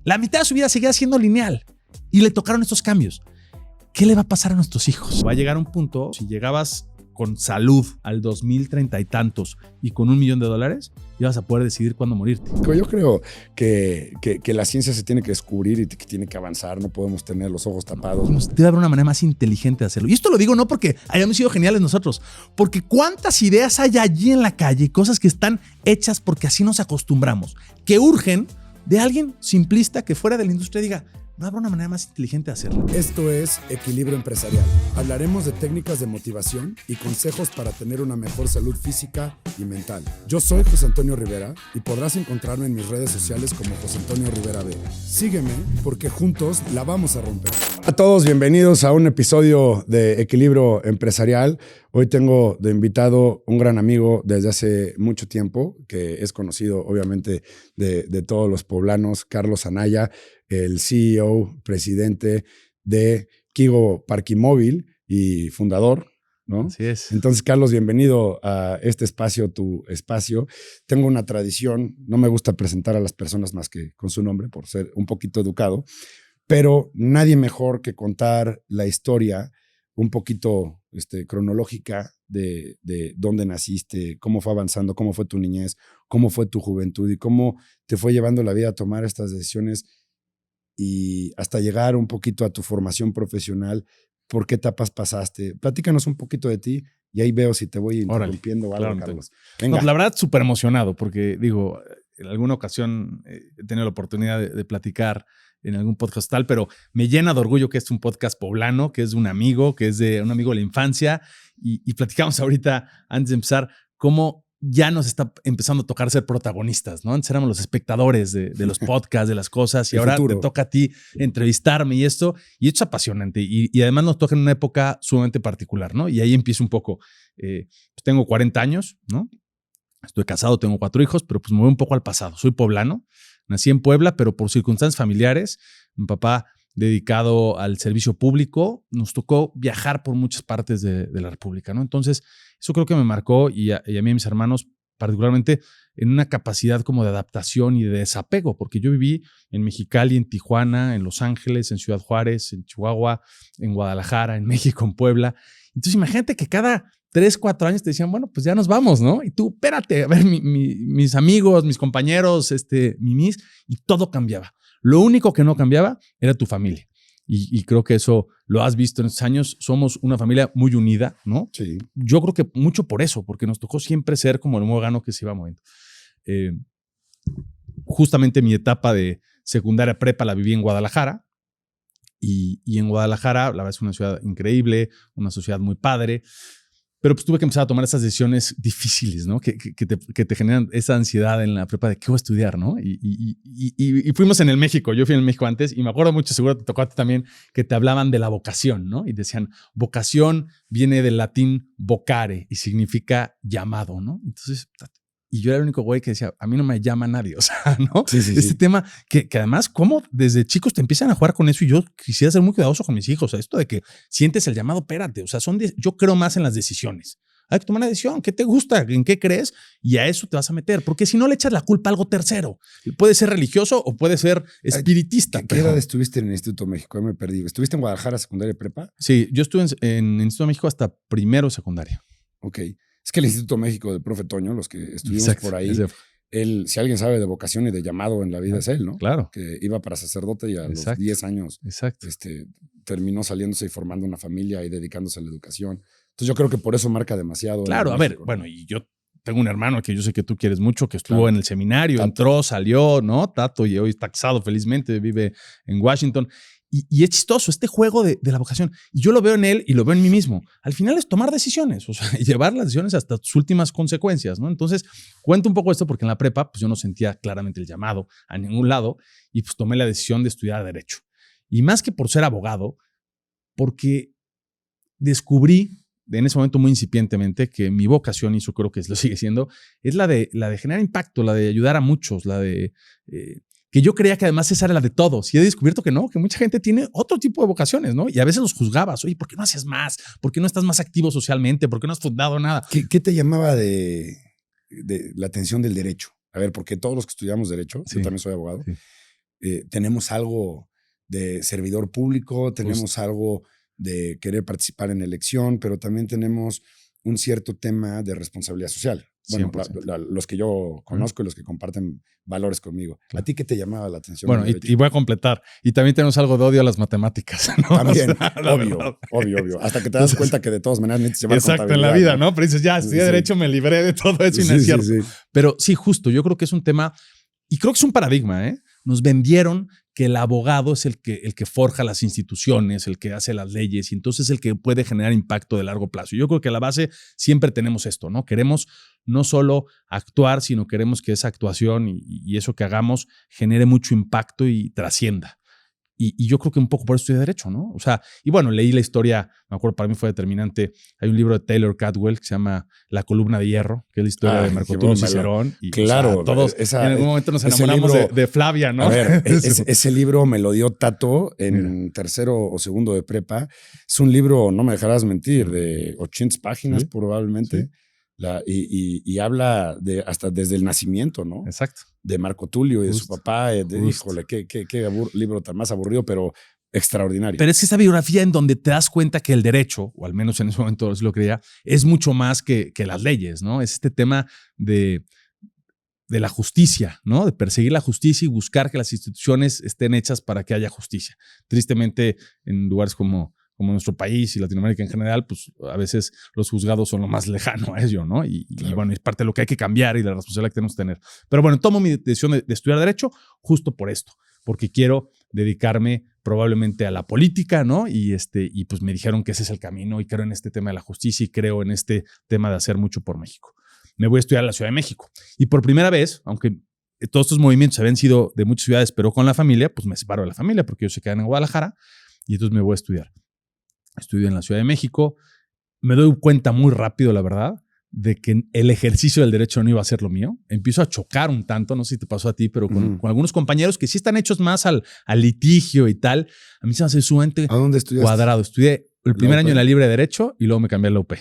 La mitad de su vida seguía siendo lineal y le tocaron estos cambios. ¿Qué le va a pasar a nuestros hijos? Va a llegar un punto, si llegabas con salud al 2030 y tantos y con $1 millón, ibas a poder decidir cuándo morirte. Yo creo que la ciencia se tiene que descubrir y que tiene que avanzar. No podemos tener los ojos tapados. Debe haber una manera más inteligente de hacerlo. Y esto lo digo no porque hayamos sido geniales nosotros, porque cuántas ideas hay allí en la calle, cosas que están hechas porque así nos acostumbramos, que urgen de alguien simplista que fuera de la industria diga, no habrá una manera más inteligente de hacerlo. Esto es Equilibrio Empresarial. Hablaremos de técnicas de motivación y consejos para tener una mejor salud física y mental. Yo soy José Antonio Rivera y podrás encontrarme en mis redes sociales como José Antonio Rivera B. Sígueme porque juntos la vamos a romper. Hola a todos, bienvenidos a un episodio de Equilibrio Empresarial. Hoy tengo de invitado un gran amigo desde hace mucho tiempo, que es conocido obviamente de todos los poblanos, Carlos Anaya, el CEO, presidente de Kigo Parquimóvil y fundador, ¿no? Así es. Entonces, Carlos, bienvenido a este espacio, tu espacio. Tengo una tradición, no me gusta presentar a las personas más que con su nombre, por ser un poquito educado, pero nadie mejor que contar la historia un poquito cronológica de dónde naciste, cómo fue avanzando, cómo fue tu niñez, cómo fue tu juventud y cómo te fue llevando la vida a tomar estas decisiones y hasta llegar un poquito a tu formación profesional. ¿Por qué etapas pasaste? Platícanos un poquito de ti y ahí veo si te voy interrumpiendo o algo, claro, Carlos. Venga. No, la verdad, súper emocionado porque, digo, en alguna ocasión he tenido la oportunidad de platicar en algún podcast tal, pero me llena de orgullo que es un podcast poblano, que es de un amigo, que es de un amigo de la infancia y platicamos ahorita, antes de empezar, cómo ya nos está empezando a tocar ser protagonistas, ¿no? Antes éramos los espectadores de los podcasts, de las cosas, y ahora te toca a ti entrevistarme y esto es apasionante. Y además nos toca en una época sumamente particular, ¿no? Y ahí empiezo un poco. Pues tengo 40 años, ¿no? Estoy casado, tengo 4 hijos, pero pues me voy un poco al pasado. Soy poblano, nací en Puebla, pero por circunstancias familiares, mi papá dedicado al servicio público, nos tocó viajar por muchas partes de la República, ¿no? Entonces, eso creo que me marcó y a mí y a mis hermanos particularmente en una capacidad como de adaptación y de desapego, porque yo viví en Mexicali, en Tijuana, en Los Ángeles, en Ciudad Juárez, en Chihuahua, en Guadalajara, en México, en Puebla. Entonces, imagínate que cada 3, 4 años te decían, bueno, pues ya nos vamos, ¿no? Y tú, espérate, a ver, mis amigos, mis compañeros, mimis, y todo cambiaba. Lo único que no cambiaba era tu familia. Y creo que eso lo has visto en estos años. Somos una familia muy unida, ¿no? Sí. Yo creo que mucho por eso, porque nos tocó siempre ser como el muégano que se iba moviendo. Justamente mi etapa de secundaria prepa la viví en Guadalajara. Y en Guadalajara, la verdad es una ciudad increíble, una sociedad muy padre. Pero pues tuve que empezar a tomar esas decisiones difíciles, ¿no? Que te generan esa ansiedad en la prepa de qué voy a estudiar, ¿no? Y fuimos en el México. Yo fui en el México antes y me acuerdo mucho, seguro te tocó a ti también, que te hablaban de la vocación, ¿no? Y decían, vocación viene del latín vocare y significa llamado, ¿no? Entonces, y yo era el único güey que decía, a mí no me llama nadie, o sea, ¿no? Sí. Tema que además, ¿cómo desde chicos te empiezan a jugar con eso? Y yo quisiera ser muy cuidadoso con mis hijos. O sea, esto de que sientes el llamado, espérate, o sea, yo creo más en las decisiones. Hay que tomar una decisión, ¿qué te gusta? ¿En qué crees? Y a eso te vas a meter, porque si no le echas la culpa a algo tercero. Puede ser religioso o puede ser espiritista. ¿Qué edad estuviste en el Instituto México? Me perdí. ¿Estuviste en Guadalajara, secundaria y prepa? Sí, yo estuve en el Instituto de México hasta primero secundaria. Ok. Es que el Instituto México del profe Toño, los que estuvimos por ahí, él, si alguien sabe de vocación y de llamado en la vida es él, ¿no? Claro. Que iba para sacerdote y a los 10 años terminó saliéndose y formando una familia y dedicándose a la educación. Entonces yo creo que por eso marca demasiado. Claro, a ver, bueno, y yo tengo un hermano que yo sé que tú quieres mucho, que estuvo en el seminario, entró, salió, ¿no? Tato, y hoy está casado felizmente, vive en Washington. Y es chistoso este juego de la vocación. Y yo lo veo en él y lo veo en mí mismo. Al final es tomar decisiones, o sea, y llevar las decisiones hasta sus últimas consecuencias, ¿no? Entonces, cuento un poco esto porque en la prepa, pues yo no sentía claramente el llamado a ningún lado y pues tomé la decisión de estudiar Derecho. Y más que por ser abogado, porque descubrí en ese momento muy incipientemente que mi vocación, y eso creo que lo sigue siendo, es la de generar impacto, la de ayudar a muchos, la de... que yo creía que además esa era la de todos. Y he descubierto que no, que mucha gente tiene otro tipo de vocaciones, ¿no? Y a veces los juzgabas. Oye, ¿por qué no haces más? ¿Por qué no estás más activo socialmente? ¿Por qué no has fundado nada? ¿Qué te llamaba de la atención del derecho? A ver, porque todos los que estudiamos derecho, yo también soy abogado, tenemos algo de servidor público, tenemos algo de querer participar en elección, pero también tenemos un cierto tema de responsabilidad social. Bueno, los que yo conozco y los que comparten valores conmigo. Claro. ¿A ti qué te llamaba la atención? Bueno, y voy a completar. Y también tenemos algo de odio a las matemáticas, ¿no? También, O sea, obvio. Hasta que te das cuenta que de todas maneras necesitas llevar exacto, en la vida, ¿no? Pero dices, ya, estudié Derecho, me libré de todo eso y no es cierto. Sí. Pero sí, justo, yo creo que es un tema, y creo que es un paradigma, ¿eh? Nos vendieron que el abogado es el que forja las instituciones, el que hace las leyes, y entonces el que puede generar impacto de largo plazo. Yo creo que a la base siempre tenemos esto, ¿no? Queremos no solo actuar, sino queremos que esa actuación y eso que hagamos genere mucho impacto y trascienda. Y yo creo que un poco por eso estudié Derecho, ¿no? O sea, y bueno, leí la historia, me acuerdo, para mí fue determinante. Hay un libro de Taylor Cadwell que se llama La columna de hierro, que es la historia de Marco Tulio Cicerón. Y, claro. O sea, todos en algún momento nos enamoramos de Flavia, ¿no? A ver, ese libro me lo dio Tato en tercero o segundo de prepa. Es un libro, no me dejarás mentir, de 80 páginas probablemente. Sí. Y habla hasta desde el nacimiento, ¿no? Exacto. De Marco Tulio y de su papá. Híjole, qué libro tan más aburrido, pero extraordinario. Pero es que esa biografía en donde te das cuenta que el derecho, o al menos en ese momento lo creía, es mucho más que las leyes, ¿no? Es este tema de la justicia, ¿no? De perseguir la justicia y buscar que las instituciones estén hechas para que haya justicia. Tristemente, en lugares como nuestro país y Latinoamérica en general, pues a veces los juzgados son lo más lejano a ello, ¿no? Claro. Y bueno, es parte de lo que hay que cambiar y la responsabilidad que tenemos que tener. Pero bueno, tomo mi decisión de estudiar Derecho justo por esto, porque quiero dedicarme probablemente a la política, ¿no? Y pues me dijeron que ese es el camino y creo en este tema de la justicia y creo en este tema de hacer mucho por México. Me voy a estudiar a la Ciudad de México. Y por primera vez, aunque todos estos movimientos habían sido de muchas ciudades, pero con la familia, pues me separo de la familia porque ellos se quedan en Guadalajara y entonces me voy a estudiar. Estudio en la Ciudad de México. Me doy cuenta muy rápido, la verdad, de que el ejercicio del derecho no iba a ser lo mío. Empiezo a chocar un tanto, no sé si te pasó a ti, pero con algunos compañeros que sí están hechos más al litigio y tal. A mí se me hace sumamente ¿A dónde estudiaste? Cuadrado. Estudié el primer año en la Libre de Derecho y luego me cambié a la UP.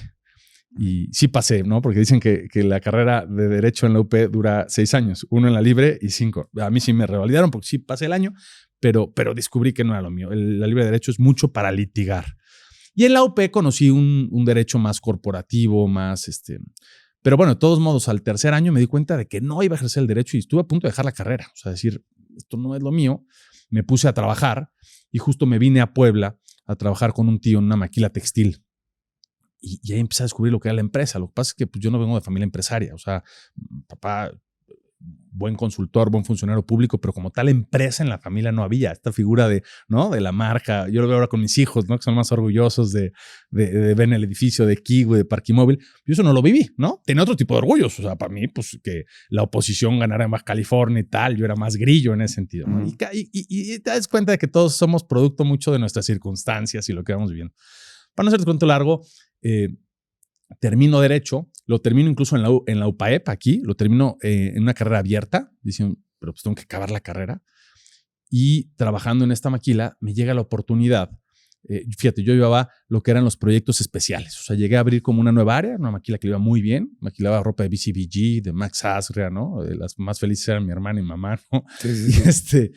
Y sí pasé, ¿no? Porque dicen que la carrera de Derecho en la UP dura 6 años. 1 en la Libre y 5. A mí sí me revalidaron porque sí pasé el año, pero descubrí que no era lo mío. La Libre de Derecho es mucho para litigar. Y en la UP conocí un derecho más corporativo, más Pero bueno, de todos modos, al tercer año me di cuenta de que no iba a ejercer el derecho y estuve a punto de dejar la carrera. O sea, decir, esto no es lo mío. Me puse a trabajar y justo me vine a Puebla a trabajar con un tío en una maquila textil. Y ahí empecé a descubrir lo que era la empresa. Lo que pasa es que pues, yo no vengo de familia empresaria. O sea, papá, buen consultor, buen funcionario público, pero como tal empresa en la familia no había. Esta figura de la marca. Yo lo veo ahora con mis hijos, ¿no? Que son más orgullosos de ver en el edificio de Kiwi, de Parquimóvil. Yo eso no lo viví, ¿no? Tenía otro tipo de orgullos. O sea, para mí, pues que la oposición ganara en Baja California y tal, yo era más grillo en ese sentido, ¿no? Y te das cuenta de que todos somos producto mucho de nuestras circunstancias y lo que vamos viviendo. Para no hacerte cuento largo, termino Derecho, lo termino incluso en la UPAEP aquí, lo termino en una carrera abierta, dicen, pero pues tengo que acabar la carrera. Y trabajando en esta maquila, me llega la oportunidad. Fíjate, yo llevaba lo que eran los proyectos especiales. O sea, llegué a abrir como una nueva área, una maquila que iba muy bien. Maquilaba ropa de BCBG, de Max Asria, ¿no? Las más felices eran mi hermana y mamá, ¿no? Sí.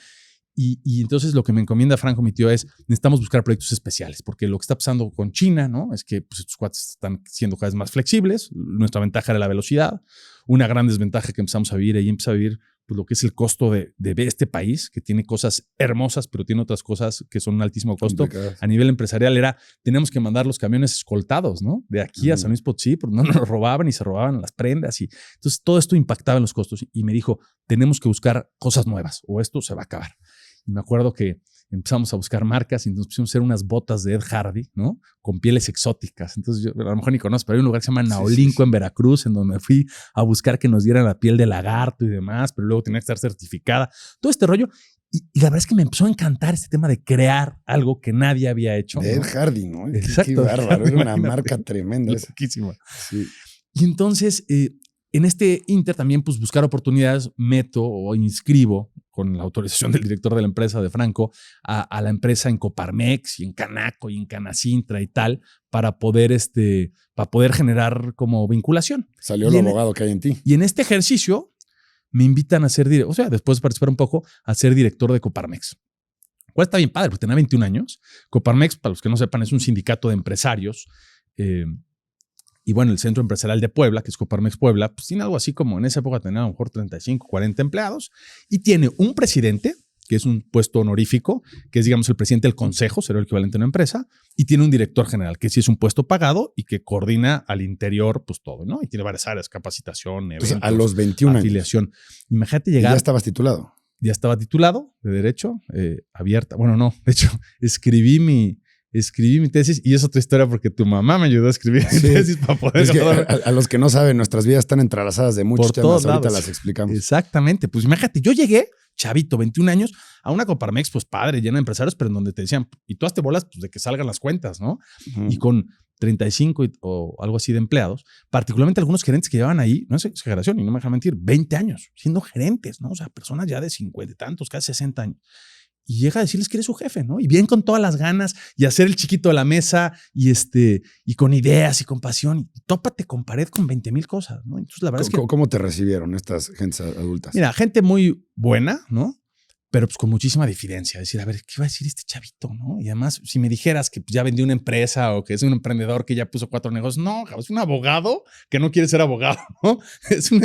Y entonces lo que me encomienda Franco, mi tío, es necesitamos buscar proyectos especiales, porque lo que está pasando con China, ¿no? Es que pues, estos cuates están siendo cada vez más flexibles. Nuestra ventaja era la velocidad. Una gran desventaja que empezamos a vivir, ahí empezamos a vivir pues, lo que es el costo de este país, que tiene cosas hermosas, pero tiene otras cosas que son un altísimo costo. A nivel empresarial tenemos que mandar los camiones escoltados, ¿no? De aquí a San Luis Potosí, porque no nos robaban y se robaban las prendas. Y entonces todo esto impactaba en los costos. Y me dijo, tenemos que buscar cosas nuevas o esto se va a acabar. Y me acuerdo que empezamos a buscar marcas y nos pusimos a hacer unas botas de Ed Hardy, ¿no? Con pieles exóticas. Entonces, yo a lo mejor ni conozco, pero hay un lugar que se llama Naolinco en Veracruz, en donde me fui a buscar que nos dieran la piel de lagarto y demás, pero luego tenía que estar certificada. Todo este rollo. Y la verdad es que me empezó a encantar este tema de crear algo que nadie había hecho. De Ed Hardy, ¿no? Exacto. Qué bárbaro. Era una marca tremenda. Loquísima. Sí. Y entonces, en este inter también, pues buscar oportunidades, meto o inscribo con la autorización del director de la empresa, de Franco, a la empresa en Coparmex y en Canaco y en Canacintra y tal, para poder generar como vinculación. Salió el abogado que hay en ti. Y en este ejercicio, me invitan a ser director, o sea, después de participar un poco, a ser director de Coparmex. Cual está bien padre, porque tenía 21 años. Coparmex, para los que no sepan, es un sindicato de empresarios. Y bueno, el Centro Empresarial de Puebla, que es Coparmex Puebla, pues tiene algo así como en esa época tenía a lo mejor 35, 40 empleados y tiene un presidente, que es un puesto honorífico, que es, digamos, el presidente del consejo, será el equivalente a una empresa, y tiene un director general, que sí es un puesto pagado y que coordina al interior, pues todo, ¿no? Y tiene varias áreas, capacitación, eventos, entonces, a los 21 afiliación. años. Imagínate llegar. Y ya estabas titulado. Ya estaba titulado de Derecho, abierta. Bueno, no, de hecho, escribí mi tesis y es otra historia porque tu mamá me ayudó a escribir mi tesis para poder... Es que a los que no saben, nuestras vidas están entrelazadas de muchos temas. Ahorita las explicamos. Exactamente. Pues imagínate, yo llegué, chavito, 21 años, a una Coparmex, pues padre, llena de empresarios, pero en donde te decían, y tú hazte bolas pues, de que salgan las cuentas, ¿no? Y con 35 o algo así de empleados, particularmente algunos gerentes que llevaban ahí, no es exageración y no me dejan mentir, 20 años siendo gerentes, ¿no? O sea, personas ya de 50 y tantos, casi 60 años. Y llega a decirles que eres su jefe, ¿no? Y bien con todas las ganas y hacer el chiquito de la mesa y con ideas y con pasión. Y tópate con pared con 20,000 cosas, ¿no? Entonces, la verdad es que... ¿Cómo te recibieron estas gentes adultas? Mira, gente muy buena, ¿no? Pero pues con muchísima difidencia. Decir, a ver, ¿qué va a decir este chavito, no? Y además, si me dijeras que ya vendió una empresa o que es un emprendedor que ya puso 4 negocios, no, es un abogado que no quiere ser abogado, ¿no? Es un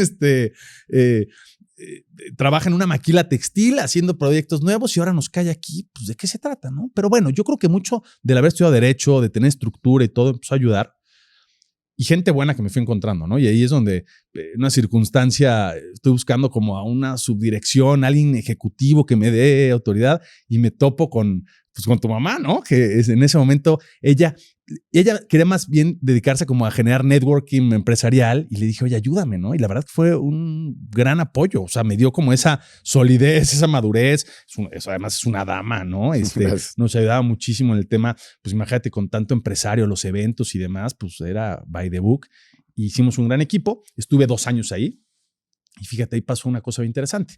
trabaja en una maquila textil haciendo proyectos nuevos y ahora nos cae aquí, pues ¿de qué se trata, no? Pero bueno, yo creo que mucho del haber estudiado Derecho, de tener estructura y todo, empezó a ayudar. Y gente buena que me fui encontrando, ¿no? Y ahí es donde, en una circunstancia, estoy buscando como a una subdirección, alguien ejecutivo que me dé autoridad y me topo con tu mamá, ¿no? Que en ese momento ella quería más bien dedicarse como a generar networking empresarial y le dije, oye, ayúdame, ¿no? Y la verdad que fue un gran apoyo, o sea, me dio como esa solidez, esa madurez, eso además es una dama, ¿no? Nos ayudaba muchísimo en el tema, pues imagínate con tanto empresario, los eventos y demás, pues era by the book. Hicimos un gran equipo, estuve 2 años ahí y fíjate, ahí pasó una cosa bien interesante.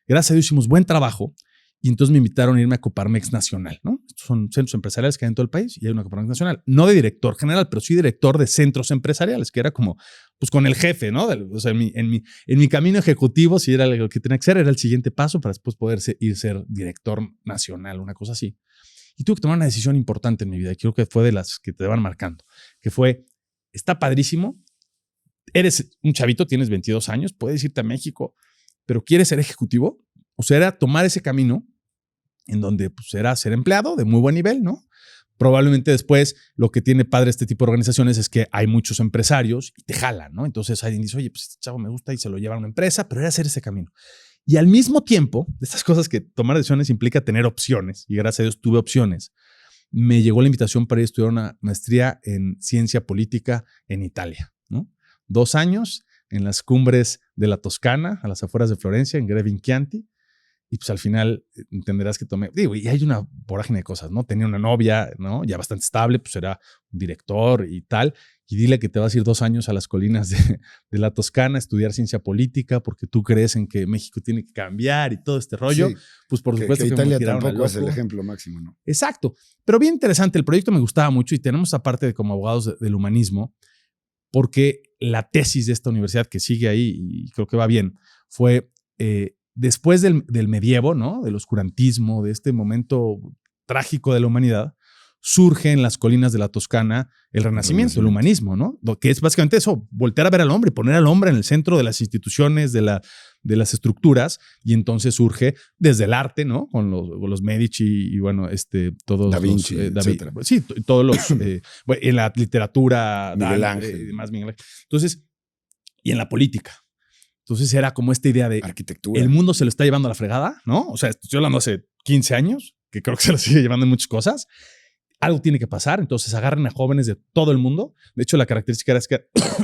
Gracias a Dios hicimos buen trabajo. Y entonces me invitaron a irme a Coparmex Nacional, ¿no? Estos son centros empresariales que hay en todo el país y hay una Coparmex Nacional. No de director general, pero sí director de centros empresariales, que era como, pues con el jefe, ¿no? O sea, en mi camino ejecutivo, si era lo que tenía que ser, era el siguiente paso para después poder ir ser director nacional, una cosa así. Y tuve que tomar una decisión importante en mi vida, y creo que fue de las que te van marcando, que fue, está padrísimo, eres un chavito, tienes 22 años, puedes irte a México, pero ¿quieres ser ejecutivo? O sea, era tomar ese camino en donde pues, era ser empleado de muy buen nivel, ¿no? Probablemente después lo que tiene padre este tipo de organizaciones es que hay muchos empresarios y te jalan, ¿no? Entonces alguien dice, oye, pues este chavo me gusta y se lo lleva a una empresa, pero era hacer ese camino. Y al mismo tiempo, de estas cosas que tomar decisiones implica tener opciones, y gracias a Dios tuve opciones, me llegó la invitación para ir a estudiar una maestría en ciencia política en Italia, ¿no? 2 años en las cumbres de la Toscana, a las afueras de Florencia, en Greve Chianti. Y pues al final entenderás que tomé, digo, y hay una vorágine de cosas, ¿no? Tenía una novia, ¿no? Ya bastante estable, pues era un director y tal. Y dile que te vas a ir 2 años a las colinas de la Toscana a estudiar ciencia política porque tú crees en que México tiene que cambiar y todo este rollo. Sí, pues por supuesto que Italia tampoco es el ejemplo máximo, ¿no? Exacto. Pero bien interesante, el proyecto me gustaba mucho y tenemos esa parte de como abogados del humanismo, porque la tesis de esta universidad que sigue ahí y creo que va bien fue... después del medievo, ¿no? Del oscurantismo, de este momento trágico de la humanidad, surge en las colinas de la Toscana el Renacimiento, el humanismo, ¿no? Lo que es básicamente eso, voltear a ver al hombre, poner al hombre en el centro de las instituciones, de las estructuras, y entonces surge desde el arte, ¿no? Con los Medici y bueno, todos Da Vinci, etcétera. Sí, todos los, en la literatura, Miguel Ángel. Más Miguel Ángel. Entonces, y en la política. Entonces era como esta idea de arquitectura. El mundo se lo está llevando a la fregada, ¿no? O sea, estoy hablando hace 15 años, que creo que se lo sigue llevando en muchas cosas. Algo tiene que pasar, entonces agarren a jóvenes de todo el mundo. De hecho, la característica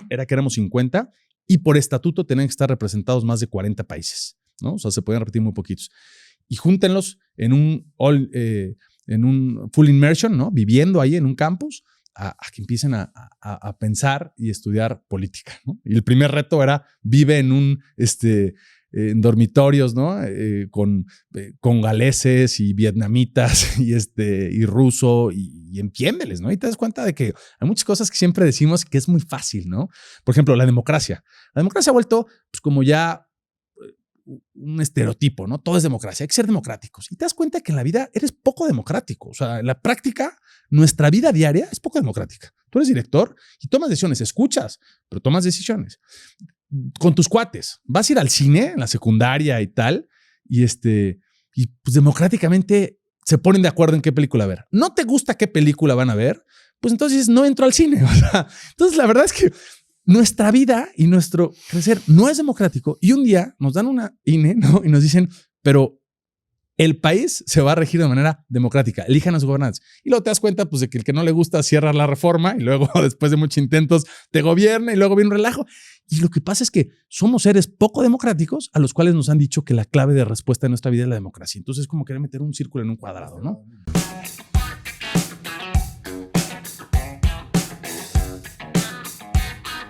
era que éramos 50 y por estatuto tenían que estar representados más de 40 países, ¿no? O sea, se podían repetir muy poquitos. Y júntenlos en un full immersion, ¿no? Viviendo ahí en un campus, a que empiecen a pensar y estudiar política, ¿no? Y el primer reto era vive en en dormitorios, ¿no? Con congaleses y vietnamitas y ruso y entiéndeles, ¿no? Y te das cuenta de que hay muchas cosas que siempre decimos que es muy fácil, ¿no? Por ejemplo, la democracia. La democracia ha vuelto pues como ya un estereotipo, ¿no? Todo es democracia, hay que ser democráticos. Y te das cuenta que en la vida eres poco democrático. O sea, en la práctica, nuestra vida diaria es poco democrática. Tú eres director y tomas decisiones, escuchas, pero tomas decisiones. Con tus cuates, vas a ir al cine en la secundaria y tal, y pues democráticamente se ponen de acuerdo en qué película ver. ¿No te gusta qué película van a ver? Pues entonces no entro al cine. O sea, entonces la verdad es que nuestra vida y nuestro crecer no es democrático, y un día nos dan una INE, ¿no? Y nos dicen, pero el país se va a regir de manera democrática, elijan a sus gobernantes. Y luego te das cuenta pues, de que el que no le gusta cierra la reforma y luego después de muchos intentos te gobierna y luego viene un relajo. Y lo que pasa es que somos seres poco democráticos a los cuales nos han dicho que la clave de respuesta de nuestra vida es la democracia. Entonces es como querer meter un círculo en un cuadrado, ¿no?